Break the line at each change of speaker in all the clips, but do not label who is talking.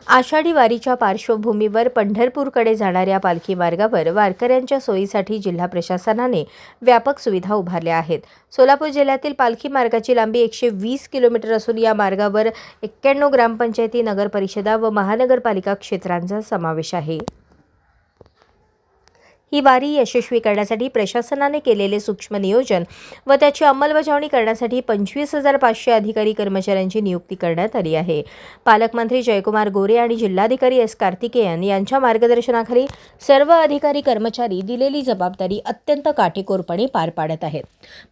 आषाढी वारीच्या पार्श्वभूमीवर पंढरपूरकडे जाणाऱ्या पालखी मार्गावर वारकऱ्यांच्या सोयीसाठी जिल्हा प्रशासनाने व्यापक सुविधा उभारल्या आहेत। सोलापूर जिल्ह्यातील पालखी मार्गाची लांबी 120 किलोमीटर असून या मार्गावर 91 ग्रामपंचायती, नगरपरिषदा व महानगरपालिका क्षेत्रांचा समावेश आहे। ही वारी यशस्वी करण्यासाठी प्रशासनाने केलेले सूक्ष्म नियोजन व त्याची अंमलबजावणी करण्यासाठी 25,500 अधिकारी कर्मचाऱ्यांची नियुक्ती करण्यात आली आहे। पालकमंत्री जयकुमार गोरे आणि जिल्हाधिकारी एस कार्तिकेयन यांच्या मार्गदर्शनाखाली सर्व अधिकारी कर्मचारी दिलेली जबाबदारी अत्यंत काटेकोरपणे पार पाडत आहेत।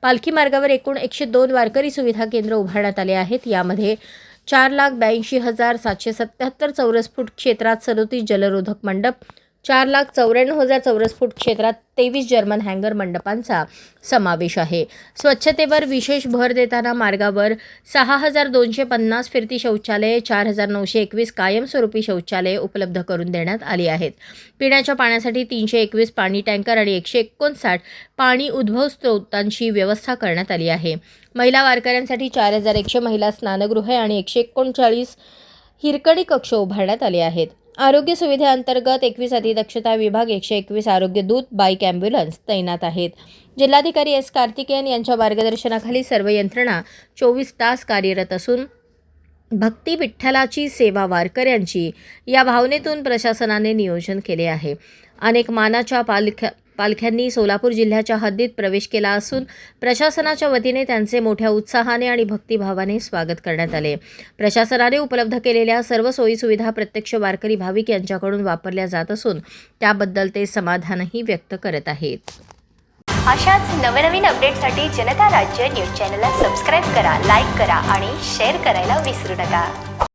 पालखी मार्गावर एकूण 102 वारकरी सुविधा केंद्र उभारण्यात आले आहेत। यामध्ये 4,82,777 चौरस फूट क्षेत्रात 37 जलरोधक मंडप, 4,94,000 चौरस फूट क्षेत्रात 23 जर्मन हँगर मंडपांचा समावेश आहे। स्वच्छतेवर विशेष भर देताना मार्गावर 6,250 फिरती शौचालये, 4,921 कायमस्वरूपी शौचालये उपलब्ध करून देण्यात आली आहेत। पिण्याच्या पाण्यासाठी 321 पाणी टँकर आणि 159 पाणी उद्भव स्त्रोतांची व्यवस्था करण्यात आली आहे। महिला वारकऱ्यांसाठी 4,100 महिला स्नानगृहे आणि 139 हिरकणी कक्ष उभारण्यात आले आहेत। आरोग्य सुविधेअंतर्गत 21 अतिदक्षता विभाग, 121 आरोग्य दूत, बाईक ॲम्ब्युलन्स तैनात आहेत। जिल्हाधिकारी एस कार्तिकेयन यांच्या मार्गदर्शनाखाली सर्व यंत्रणा 24 तास कार्यरत असून भक्ती विठ्ठलाची सेवा वारकऱ्यांची या भावनेतून प्रशासनाने नियोजन केले आहे। अनेक मानाच्या पालख्यांनी सोलापूर जिल्ह्याच्या हद्दीत प्रवेश केला असून प्रशासनाच्या वतीने त्यांचे मोठ्या उत्साहाने आणि भक्तिभावाने स्वागत करण्यात आले। प्रशासनाने उपलब्ध केलेल्या सर्व सोयीसुविधा प्रत्यक्ष वारकरी भाविक यांच्याकडून वापरल्या जात असून त्याबद्दल ते समाधानही व्यक्त करत आहेत।
अशाच नवनवीन अपडेटसाठी जनता राज्य न्यूज चॅनलला सबस्क्राईब करा, लाईक करा आणि शेअर करायला विसरू नका।